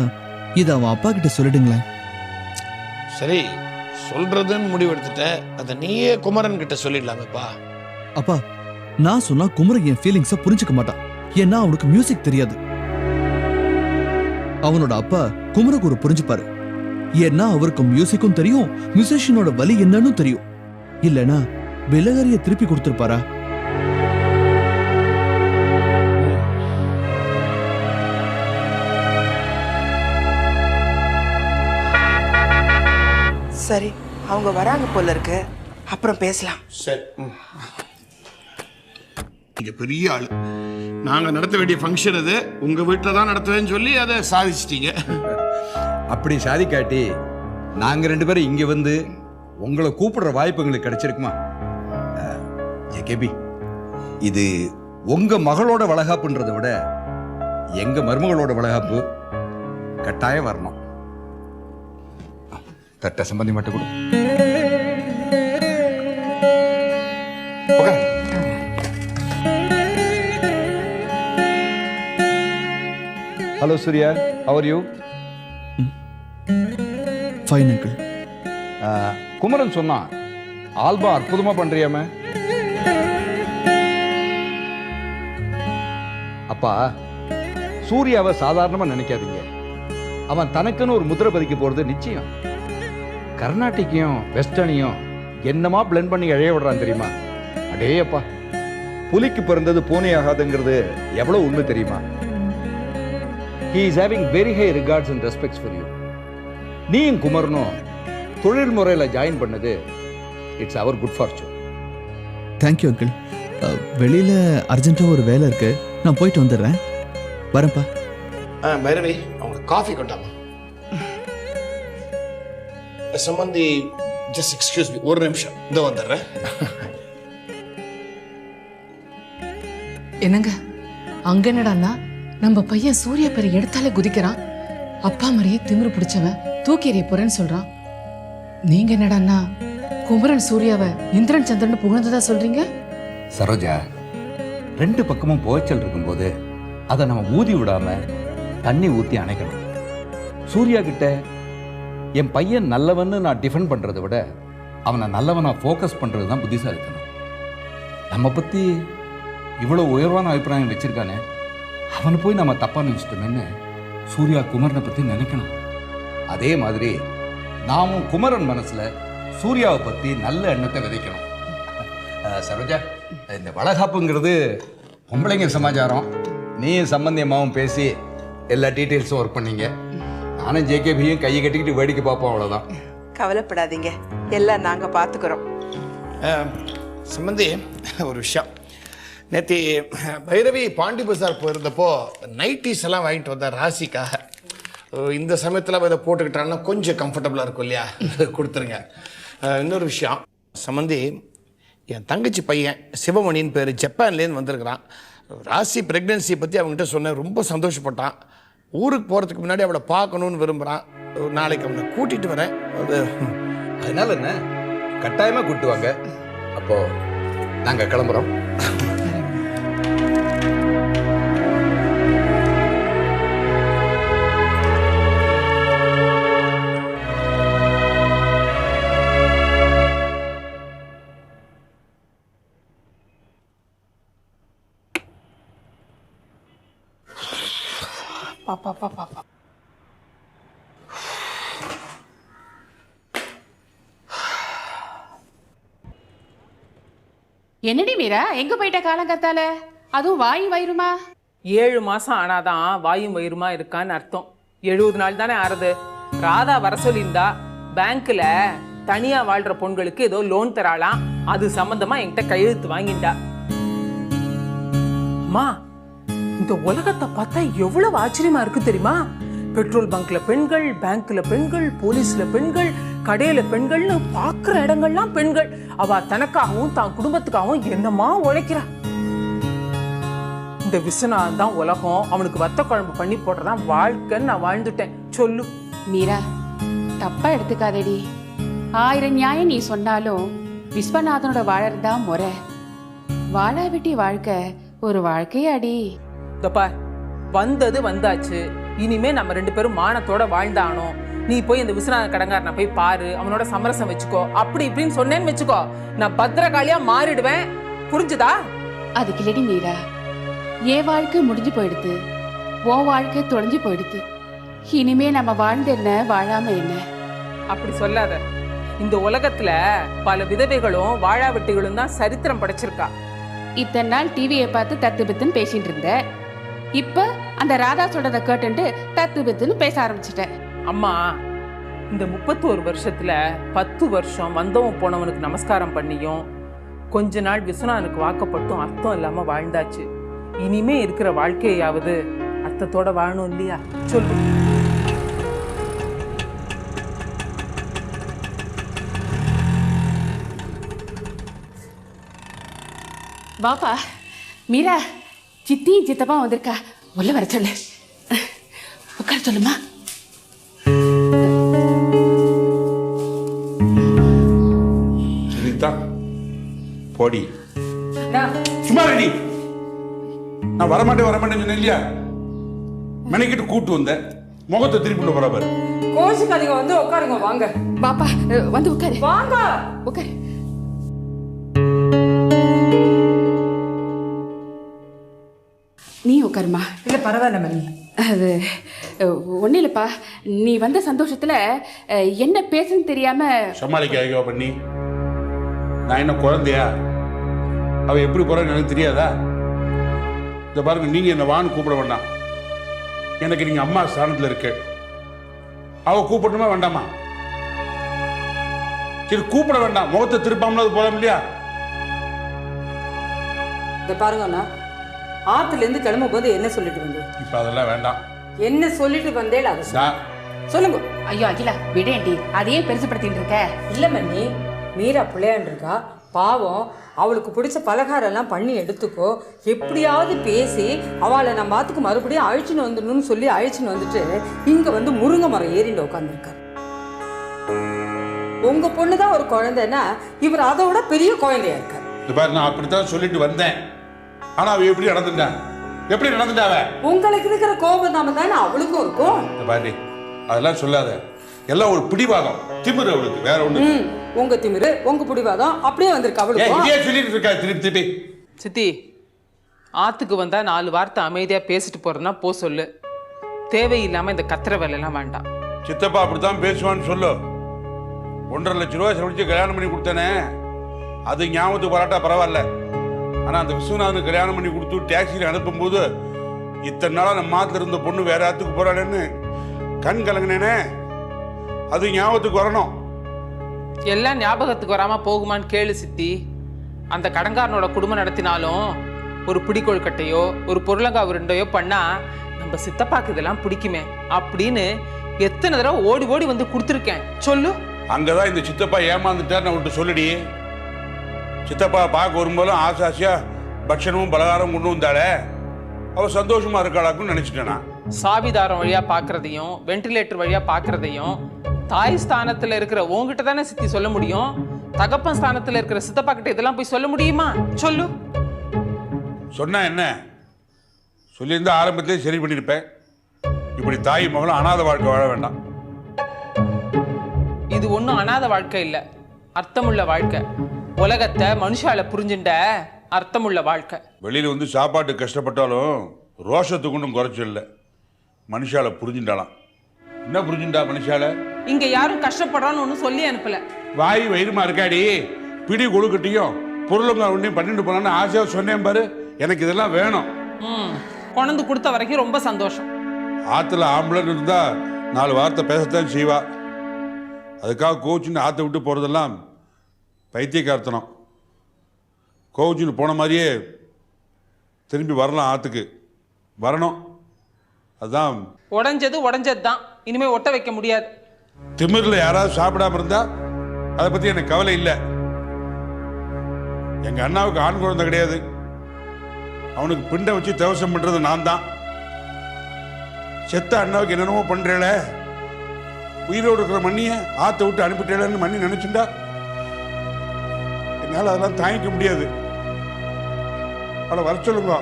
இத அவன் அப்பா கிட்ட சொல்லிடுங்களேன். சரி, சொல்றதுன்னு முடிவெடுத்துட்ட. அதை நீயே குமரன் கிட்ட சொல்லிடலாமேப்பா. அப்பா, நான் சொன்னா குமரன் என் ஃபீலிங்ஸ புரிஞ்சுக்க மாட்டான். ஏன்னா அவனுக்கு மியூசிக் தெரியாது. அவனோட அப்பா குமரகுரு புரிஞ்சுப்பாரு. ஏன்னா அவருக்கு மியூசிக்கும் தெரியும், மியூசிஷியனோட வலி என்னன்னு தெரியும். இல்லனா விலகரிய திருப்பி கொடுத்திருப்பாரா? சரி, அவங்க வராங்க போல இருக்கு. அப்புறம் பேசலாம். சரி, நீங்க பெரிய ஆளு. நாங்க நடத்த வேண்டிய ஃபங்க்ஷன் அது உங்க வீட்டில் தான் நடத்துவேன்னு சொல்லி அதை சாதிச்சிட்டீங்க. அப்படி சாதிக்காட்டி நாங்க 2 பேரும் இங்க வந்து உங்களை கூப்பிடுற வாய்ப்பு எங்களுக்கு கிடைச்சிருக்குமா? ஜேகேபி, இது உங்க மகளோட வளகாப்புன்றதை விட எங்க மருமகளோட வளகாப்பு கட்டாயம் வரணும். தட்ட சம்பந்தி மட்டும் கொடு. Hello Surya, how are you? Fine uncle. Kumaran சொன்னா ஆல்பம் அற்புதமா பண்றியாம. அப்பா, சூர்யாவை சாதாரணமா நினைக்காதீங்க. அவன் தனக்குன்னு ஒரு முத்திரை பதிக்க போறது நிச்சயம். கர்நாடிக்கையும் வெஸ்டர்னையும் என்னமா பிளெண்ட் பண்ணி இழைய விடுறான் தெரியுமா? அடேயப்பா, புலிக்கு பிறந்தது பூனை ஆகாதுங்கிறது எவ்வளவு உண்மை தெரியுமா? He is having very high regards and respects for you. நீயும் குமரனும் தொழில் முறையில் ஜாயின் பண்ணது it's our good fortune. Thank you uncle. வெளியில் அர்ஜென்ட்டாக ஒரு வேலை இருக்கு, நான் போயிட்டு வந்துடுறேன். வரேன்ப்பா. பைரவி, அவங்க காஃபி கொண்டாமா. சம்பந்தி, ஜஸ்ட் எக்ஸ்கியூஸ் மீ, ஒரு நிமிஷம் இதோ வந்துடுறேன். என்னங்க அங்க என்னடான்னா நம்ம பையன் சூர்யா பேரை எடுத்தாலே குதிக்கிறான். அப்பா மாதிரியே திமிரு பிடிச்சவன் தூக்கி எறிய போறேன்னு சொல்றான். நீங்க என்னடான்னா குமரன் சூர்யாவை இந்திரன் சந்திரன் புகழ்ந்ததா சொல்றீங்க? சரோஜா, ரெண்டு பக்கமும் புகைச்சல் இருக்கும்போது அதை நம்ம ஊதி விடாம தண்ணி ஊற்றி அணைக்கணும். சூர்யா கிட்ட என் பையன் நல்லவன்னு நான் டிஃபெண்ட் பண்றதை விட அவனை நல்லவனா ஃபோக்கஸ் பண்றது தான் புத்திசாலித்தனம். நம்ம பத்தி இவ்வளவு உயர்வான அபிப்பிராயம் வச்சிருக்கானே, அவனை போய் நம்ம தப்பா நினைச்சிட்டோமேன்னு சூர்யா குமரனை பத்தி நினைக்கணும். அதே மாதிரி நாமும் குமரன் மனசுல சூர்யாவை பத்தி நல்ல எண்ணத்தை விதைக்கணும். சரோஜா, இந்த வளகாப்புங்கிறது பொம்பளைங்க சமாச்சாரம். நீ சம்பந்தி அம்மாவும் பேசி எல்லா டீட்டெயில்ஸும் ஒர்க் பண்ணீங்க. நானும் ஜேகேபியும் கையை கட்டிக்கிட்டு வேடிக்கை பார்ப்போம், அவ்வளோதான். கவலைப்படாதீங்க, எல்லாம் நாங்கள் பார்த்துக்குறோம். சம்பந்தி, ஒரு விஷயம். நேற்று பைரவி பாண்டி பஜார் போயிருந்தப்போ நைட்டிஸ் எல்லாம் வாங்கிட்டு வந்தார் ராசிக்காக. இந்த சமயத்தில் இதை போட்டுக்கிட்டாங்கன்னா கொஞ்சம் கம்ஃபர்டபுளாக இருக்கும் இல்லையா? கொடுத்துருங்க. இன்னொரு விஷயம் சம்பந்தி, என் தங்கச்சி பையன் சிவமணின்னு பேர் ஜப்பான்லேருந்து வந்திருக்கிறான். ராசி ப்ரெக்னென்சியை பற்றி அவங்ககிட்ட சொன்னேன், ரொம்ப சந்தோஷப்பட்டான். ஊருக்கு போகிறதுக்கு முன்னாடி அவளை பார்க்கணுன்னு விரும்புகிறான். நாளைக்கு அவனை கூட்டிகிட்டு வரேன். அதனால என்ன, கட்டாயமாக கூப்பிட்டு வாங்க. அப்போது நாங்கள் கிளம்புறோம். பாப்பா என்னடி மீரா, எங்க போயிட்ட காலங்கத்தால? அதுவும் வாயும் வயிறுமா? 7 மாசம் ஆனாதான் வாயும் வயிறுமா இருக்கான்னு அர்த்தம். 70 நாள் தானே ஆறுது. ராதா வர சொல்லியிருந்தா பேங்க்ல தனியா வாழ்ற பொண்களுக்கு ஏதோ லோன் தராளாம். அது சம்பந்தமா என்கிட்ட கையெழுத்து வாங்கிட்டா. அம்மா, இந்த உலகத்தை பார்த்தா எவ்வளவு ஆச்சரியமா இருக்கு தெரியுமா? பெட்ரோல் பங்க்ல பெண்கள், பேங்க்ல பெண்கள், போலீஸ்ல பெண்கள், கடையில பெண்கள்னு பாக்குற இடங்கள்லாம் பெண்கள். அவ தனக்காகவும் தான் குடும்பத்துக்காகவும் என்னமா உழைக்கிறா. இந்த விஸ்வநாதன் தான் உலகம், அவனுக்கு வத்த குழம்பு பண்ணி போடுறதான் வாழ்க்கைன்னு நான் வாழ்ந்துட்டேன். சொல்லு மீரா, தப்பா எடுத்துக்காதேடி. 1000 நியாயம் நீ சொன்னாலும் விஸ்வநாதனோட வாழறதுதான் முறை. வாழாவிட்டி வாழ்க்கை ஒரு வாழ்க்கையாடி. வந்தது வந்தாச்சு. இனிமே நம்ம 2 பேரும் மானத்தோட வாழ்ந்தானோ. நீ போய் இந்த விஸ்வநாத கடங்காரனை போய் பாரு, அவனோட சமரசம் வச்சுக்கோ. அப்படி இப்படின்னு சொன்னேன்னு வச்சுக்கோ, நான் பத்திரகாளியா மாறிடுவேன். புரிஞ்சுதா? அதுக்கு இல்லடி மீரா, என் வாழ்க்கை முடிஞ்சு போயிடுது, உன் வாழ்க்கை தொலைஞ்சு போயிடுது. இனிமே நம்ம வாழ்ந்து என்ன, வாழாம என்ன? அப்படி சொல்லாத. இந்த உலகத்துல பல விதவைகளும் வாழாவெட்டிகளும் தான் சரித்திரம் படைச்சிருக்கா. இத்தனை நாள் டிவியை பார்த்து தத்து பித்துன்னு பேசிட்டு இருந்த, இப்ப அந்த ராதா சொல்றதை கேட்டுட்டு தத்து பித்துன்னு பேச ஆரம்பிச்சிட்டேன். அம்மா, இந்த 31 வருஷத்துல 10 வருஷம் வந்தவன் போனவனுக்கு நமஸ்காரம் பண்ணியும் கொஞ்ச நாள் விஸ்வநாதனுக்கு வாக்கப்பட்டும் அர்த்தம் இல்லாம வாழ்ந்தாச்சு. இனிமே இருக்கிற வாழ்க்கையாவது அர்த்தத்தோட வாழணும் இல்லையா? சொல்லு. பாப்பா, மீரா, சித்தி சித்தப்பா வந்திருக்கா, உள்ள வர சொல்லு. உட்கார சொல்லுமா. சுனிதா போடி. சும்மா ரெடி. நான் வரமாட்டேன்னு சொன்னேன் இல்லையா? மெனக்கிட்டு கூட்டு வந்தேன், முகத்தை திருப்பி பரவாயில்ல. கோச்சுக்காதீங்க, வந்து உட்காருங்க. வாங்க பாப்பா, வந்து உட்காரு. வாங்க உட்காரு. நீ உட்காருமா. இல்லை பரவாயில்ல மணி. அது ஒன்றும் இல்லைப்பா, நீ வந்த சந்தோஷத்தில் என்ன பேசுன்னு தெரியாம சமாளிக்க பண்ணி நான் என்ன குழந்தையா? அவ எப்படி போறான்னு எனக்கு தெரியாதா? இந்த பாருங்க, நீங்க என்ன வான்னு கூப்பிட வேண்டாம். எனக்கு நீங்க அம்மா ஸ்தானத்துல இருக்க. அவ கூப்பிடணுமா வேண்டாமா? சரி கூப்பிட வேண்டாம், முகத்தை திருப்பாமல அது போலாம் இல்லையா? இந்த பாருங்கண்ணா, ஆத்துல இருந்து கிளம்பும் போது என்ன சொல்லிட்டு வந்தேன்? இப்ப அதெல்லாம் வேண்டாம். என்ன சொல்லிட்டு வந்தேன் அது சொல்லுங்க. ஐயோ அகிலா, விடேண்டி, அதையே பெருசுப்படுத்திட்டு இருக்க. இல்லை மண்ணி, மீரா பிள்ளையான் இருக்கா பாவம், அவளுக்கு பிடிச்ச பலகாரம் எல்லாம் பண்ணி எடுத்துக்கோ. எப்படியாவது பேசி அவளை நம்ம பாத்துக்கு மறுபடியும் அழிச்சுன்னு வந்துடணும்னு சொல்லி அழிச்சுன்னு வந்துட்டு இங்க வந்து முருங்கை மரம் ஏறிண்டு உட்காந்துருக்காரு. உங்க பொண்ணுதான் ஒரு குழந்தைன்னா இவர் அதை விட பெரிய குழந்தையா இருக்காரு. நான் அப்படித்தான் சொல்லிட்டு வந்தேன். ஆனா அவ எப்படி நடந்துட்டாவ? உங்களுக்கு இருக்கிற கோபம் நாம தானே அவளுக்கும் இருக்கும். பாட்டி அதெல்லாம் சொல்லாத, எல்லாம் ஒரு பிடிவாதம், திமிரு அவளுக்கு, வேற ஒண்ணு. உங்க திமிரு, உங்க பிடிவாதம் அப்படியே வந்திருக்கு அவளுக்கு. சொல்லிட்டு இருக்கா திருப்பி. சித்தி, ஆத்துக்கு வந்தா 4 வார்த்தை அமைதியா பேசிட்டு போறதுன்னா போ சொல்லு. தேவையில்லாம இந்த கத்திர வேலையெல்லாம் வேண்டாம். சித்தப்பா அப்படித்தான் பேசுவான்னு சொல்லு. 1.5 லட்சம் ரூபாய் செலவழிச்சு கல்யாணம் பண்ணி கொடுத்தேனே, அது ஞாபகத்துக்கு வராட்டா பரவாயில்ல. ஆனா அந்த விஸ்வநாதனுக்கு கல்யாணம் பண்ணி கொடுத்து டாக்ஸியில் அனுப்பும்போது இத்தனை நாளா நம்ம மாத்துல இருந்த பொண்ணு வேற ஆத்துக்கு போறாளேன்னு கண் கலங்கினேனே, அது ஞாபகத்துக்கு வரணும். எல்லாம் ஞாபகத்துக்கு வராம போகுமான்னு கேளு சித்தி. அந்த கடங்காரனோட குடும்பம் நடத்தினாலும் ஒரு பிடிக்கொழுக்கட்டையோ ஒரு பொருளங்காய் உருண்டையோ பண்ணா நம்ம சித்தப்பாக்கு இதெல்லாம் பிடிக்குமே அப்படின்னு எத்தனை தடவை ஓடி ஓடி வந்து கொடுத்துருக்கேன் சொல்லு. அங்கதான் இந்த சித்தப்பா ஏமாந்துட்டார் நான் சொல்லுடி. சித்தப்பா பார்க்க வரும்போதும் ஆசாசியா பட்சணமும் பலகாரம் கொண்டு வந்தாலே அவ சந்தோஷமா இருக்காளாக்குன்னு நினைச்சிட்டேனா. சாவிதாரம் வழியா பாக்குறதையும் வென்டிலேட்டர் வழியா பாக்குறதையும் தாய் ஸ்தானத்துல இருக்கிற உங்ககிட்ட தானே சித்தி சொல்ல முடியும். தகப்பன் ஸ்தானத்துல இருக்கிற சித்தப்பா கிட்ட இதெல்லாம் போய் சொல்ல முடியுமா சொல்லு. சொன்னா என்ன, சொல்லியிருந்தா ஆரம்பத்திலே சரி பண்ணிருப்பேன். இப்படி தாய் மகளும் அனாத வாழ்க்கை வாழ வேண்டாம். இது ஒன்றும் அனாத வாழ்க்கை இல்லை, அர்த்தமுள்ள வாழ்க்கை. உலகத்தை மனுஷால புரிஞ்சுட்ட அர்த்தமுள்ள வாழ்க்கை. வெளியில வந்து சாப்பாட்டு கஷ்டப்பட்டாலும் ரோஷத்துக்கு ஒன்றும் குறைச்சல் இல்லை. மனுஷால புரிஞ்சுட்டாலாம். என்ன புரிஞ்சுட்டா மனுஷால? இங்க யாரும் கஷ்டப்படுறான்னு ஒன்றும் சொல்லி அனுப்பல. வாய் வயிறுமா இருக்காடி, பிடி கொழுக்கட்டையும் பொருளுங்க ஒன்றையும் பண்ணிட்டு போனான்னு ஆசையா சொன்னேன் பாரு. எனக்கு இதெல்லாம் வேணும். கொண்டு கொடுத்த வரைக்கும் ரொம்ப சந்தோஷம். ஆத்துல ஆம்பளை இருந்தா 4 வார்த்தை பேசத்தான் செய்வா. அதுக்காக கோச்சுன்னு ஆற்ற விட்டு போறதெல்லாம் பைத்தியக்காரத்தனம். கோச்சுன்னு போன மாதிரியே திரும்பி வரலாம், ஆற்றுக்கு வரணும். அதுதான் உடஞ்சது தான், இனிமே ஒட்ட வைக்க முடியாது. திமிரில் யாராவது சாப்பிடாம இருந்தா அதை பத்தி எனக்கு கவலை இல்லை. எங்க அண்ணாவுக்கு ஆண் குழந்தை கிடையாது. அவனுக்கு பிண்டை வச்சு தேவசம் பண்றது நான் தான். செத்த அண்ணாவுக்கு என்னென்னமோ பண்றேல, உயிரோடு இருக்கிற மண்ணிய ஆற்ற விட்டு அனுப்பிட்டேன்னு மண்ணி நினைச்சுட்டா என்னால் அதெல்லாம் தாங்கிக்க முடியாது. அவளை வர சொல்லுங்க.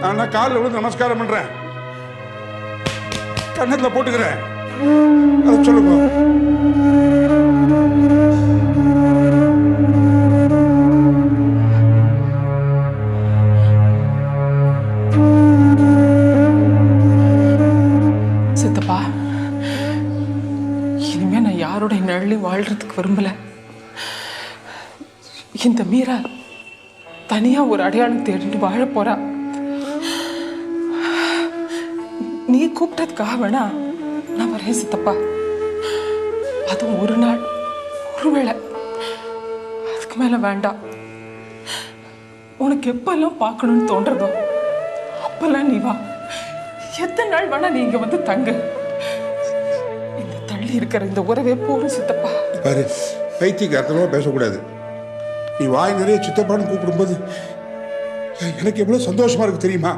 நான் காலில் விழுந்து நமஸ்காரம் பண்றேன், கண்ணத்தில் போட்டுக்கிறேன். அதை சொல்லுங்க. சித்தப்பா, இனிமே நான் யாருடைய நிழலையும் வாழ்றதுக்கு விரும்பல. இந்த மீரா தனியா ஒரு அடையாளம் தேடிட்டு வாழ போறா. நீ கூப்பிட்டதுக்காக வேணா நான் வரேன் சித்தப்பா. அதுவும் ஒரு நாள், ஒருவேளை, அதுக்கு மேல வேண்டாம். உனக்கு எப்பெல்லாம் பார்க்கணும்னு தோன்றதோ அப்பெல்லாம் நீ வா. எத்தனை நாள் வேணா நீ இங்க வந்து தங்கு. இந்த தள்ளி இருக்கிற இந்த உறவே போடும் சித்தப்பா. பாரு, பைத்தியக்காரத்தனமா பேசக்கூடாது. நீ வாய் நிறைய சித்தப்பான்னு கூப்பிடும்போது எனக்கு எவ்வளவு சந்தோஷமா இருக்கு தெரியுமா?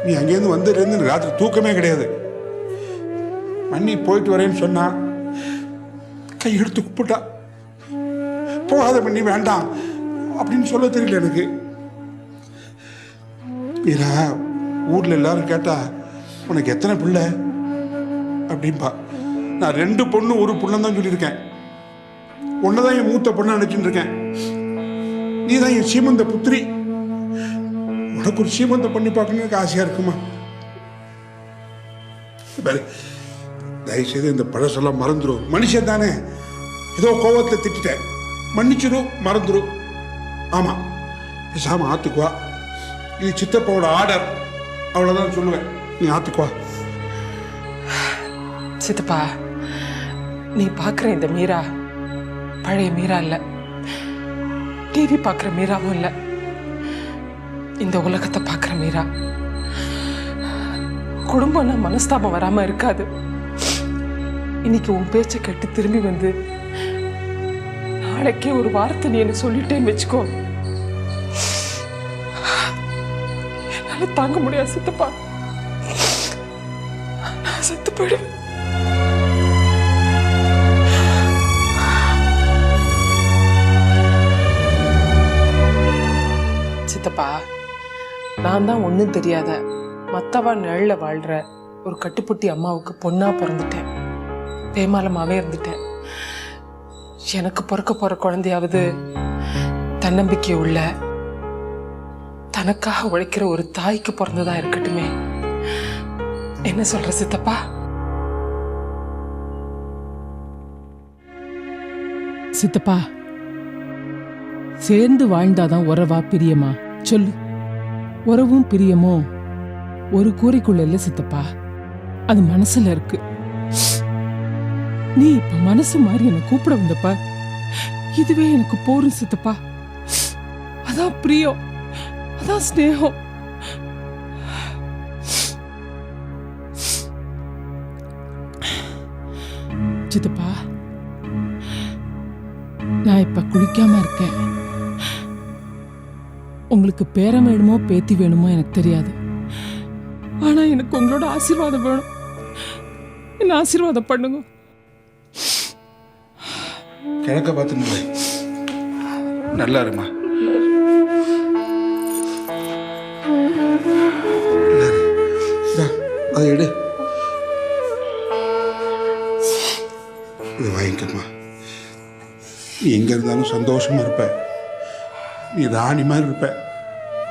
நீ அங்கேருந்து வந்ததுலேருந்து ராத்திரி தூக்கமே கிடையாது. மண்ணி போயிட்டு வரேன்னு சொன்னா கையெடுத்து கூப்பிட்டா, போகாத மண்ணி வேண்டாம் அப்படின்னு சொல்ல தெரியல எனக்கு. மீரா, ஊர்ல எல்லாரும் கேட்டா உனக்கு எத்தனை பிள்ளை அப்படின்பா. நான் 2 பொண்ணு 1 புள்ளன்னு தான் சொல்லியிருக்கேன். ஒன்னதான் என் மூத்த பொண்ணு நினைச்சுட்டு இருக்கேன். நீ தான் என் சீமந்த புத்திரி. உனக்கு ஒரு சீமந்தம் பண்ணி பார்க்கணும்னு எனக்கு ஆசையா இருக்குமா? தயவுசெய்து இந்த பழசெல்லாம் மறந்துடும். மனுஷன் தானே, ஏதோ கோவத்தில் திட்டேன், மன்னிச்சிடும், மறந்துடும். ஆமா, பேசாம ஆத்துக்குவா. இது சித்தப்பாவோட ஆர்டர், அவ்வளவுதான் சொல்லுவேன். நீ ஆத்துக்குவா. சித்தப்பா, நீ பார்க்குற இந்த மீரா பழைய மீரா இல்லை, டிவி பார்க்குற மீராவும் இல்லை, இந்த உலகத்தை பார்க்குற மீரா. குடும்பம்னா மனஸ்தாபம் வராமல் இருக்காது. இன்னைக்கு உன் பேச்சை கேட்டு திரும்பி வந்து நாளைக்கே ஒரு வார்த்தை நீ என்ன சொல்லிட்டேன்னு வச்சுக்கோ, என்னால தாங்க முடியாது சித்தப்பா. நான் செத்து போயிடுவேன். சித்தப்பா, நான் தான் ஒன்றும் தெரியாத மத்தவா நிழல்ல வாழ்ற ஒரு கட்டுப்புட்டி அம்மாவுக்கு பொண்ணா பிறந்துட்டேன். பேமாலமாவே இருந்துட்டேன். எனக்கு பிறக்க போற குழந்தையாவது தன்னம்பிக்கை உள்ள, தனக்காக உழைக்கிற ஒரு தாய்க்கு பிறந்ததா இருக்கட்டுமே. என்ன சொல்ற சித்தப்பா? சித்தப்பா, சேர்ந்து வாழ்ந்தாதான் உறவா பிரியமா? சொல்லு. உறவும் பிரியமும் ஒரு கூரைக்குள்ள இல்ல சித்தப்பா, அது மனசுல இருக்கு. நீ இப்ப மனசு மாதிரி என்ன கூப்பிட வந்தப்ப இதுவே எனக்கு போரும் சித்தப்பா. அதான் பிரியம், அதான் ஸ்நேகம். சித்தப்பா, நான் இப்ப குளிக்காம இருக்கேன். உங்களுக்கு பேரம் வேணுமோ பேத்தி வேணுமோ எனக்கு தெரியாது. ஆனா எனக்கு உங்களோட ஆசீர்வாதம் வேணும். என்ன ஆசீர்வாதம் பண்ணுங்க. கிழக்க பார்த்து நல்லா இருமா. அதை எடு, இதை வாங்கிக்கம்மா. நீ எங்க இருந்தாலும் சந்தோஷமா இருப்ப. நீ ராணி மாதிரி இருப்ப.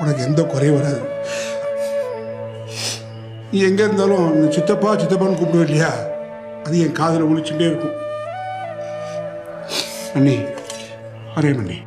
உனக்கு எந்த குறையும் வராது. நீ எங்க இருந்தாலும் சித்தப்பா சித்தப்பான்னு கூப்பிடுவ இல்லையா, அது என் காதில் ஒழிச்சுட்டே இருக்கும். மண்ணி, அரே மண்ணி.